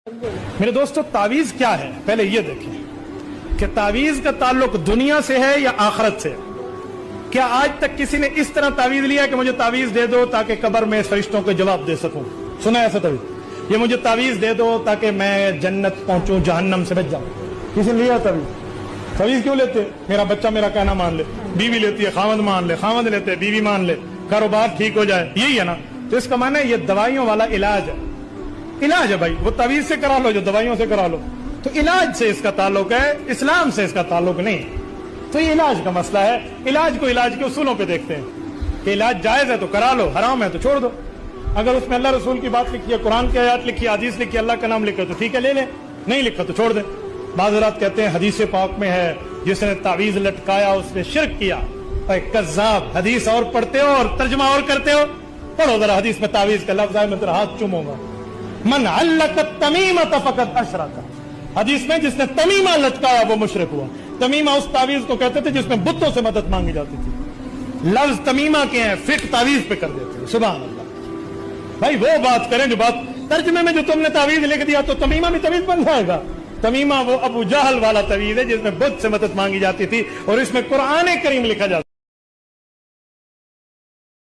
میرے دوستو تعویذ کیا ہے؟ پہلے یہ دیکھیں کہ تعویذ کا تعلق دنیا سے ہے یا آخرت سے؟ کیا آج تک کسی نے اس طرح تعویذ لیا کہ مجھے تعویذ دے دو تاکہ قبر میں فرشتوں کے جواب دے سکوں؟ سنا ہے ایسا تعویذ؟ یہ مجھے تعویذ دے دو تاکہ میں جنت پہنچوں، جہنم سے بچ جاؤں؟ کسی نے لیا تعویذ؟ تعویذ کیوں لیتے؟ میرا بچہ میرا کہنا مان لے، بیوی لیتی ہے خاوند مان لے، خاوند لیتے ہے بیوی مان لے، کاروبار ٹھیک ہو جائے، یہی ہے نا؟ تو اس کا معنی ہے یہ دوائیوں والا علاج ہے، علاج ہے بھائی، وہ تعویذ سے کرا لو جو دوائیوں سے کرا لو، تو علاج سے اس کا تعلق ہے، اسلام سے اس کا تعلق نہیں۔ تو یہ علاج کا مسئلہ ہے، علاج کو علاج کے اصولوں پہ دیکھتے ہیں کہ علاج جائز ہے تو کرا لو، حرام ہے تو چھوڑ دو۔ اگر اس میں اللہ رسول کی بات لکھی ہے، قرآن کی آیات لکھی ہے، حدیث لکھی ہے، اللہ کا نام لکھا تو ٹھیک ہے لے لیں، نہیں لکھا تو چھوڑ دیں۔ بعض حضرات کہتے ہیں حدیث پاک میں ہے جس نے تعویذ لٹکایا اس نے شرک کیا۔ اے کذاب، حدیث اور پڑھتے ہو اور ترجمہ اور کرتے ہو۔ پڑھو ذرا حدیث میں تعویذ کا لفظ ہے، میں تیرا ہاتھ چوموں گا۔ من علق التمیمۃ فقد اشرک، حدیث میں جس نے تمیمہ لٹکایا وہ مشرک ہوا۔ تمیمہ اس تعویذ کو کہتے تھے جس میں بتوں سے مدد مانگی جاتی تھی۔ لفظ تمیمہ کے ہیں، فقہ تعویذ پہ کر دیتے ہیں، سبحان اللہ۔ بھائی وہ بات کریں جو بات ترجمے میں جو تم نے تعویذ لکھ دیا تو تمیمہ بھی تعویذ بن جائے گا۔ تمیمہ وہ ابو جہل والا تعویذ ہے جس میں بت سے مدد مانگی جاتی تھی اور اس میں قرآن کریم لکھا جاتا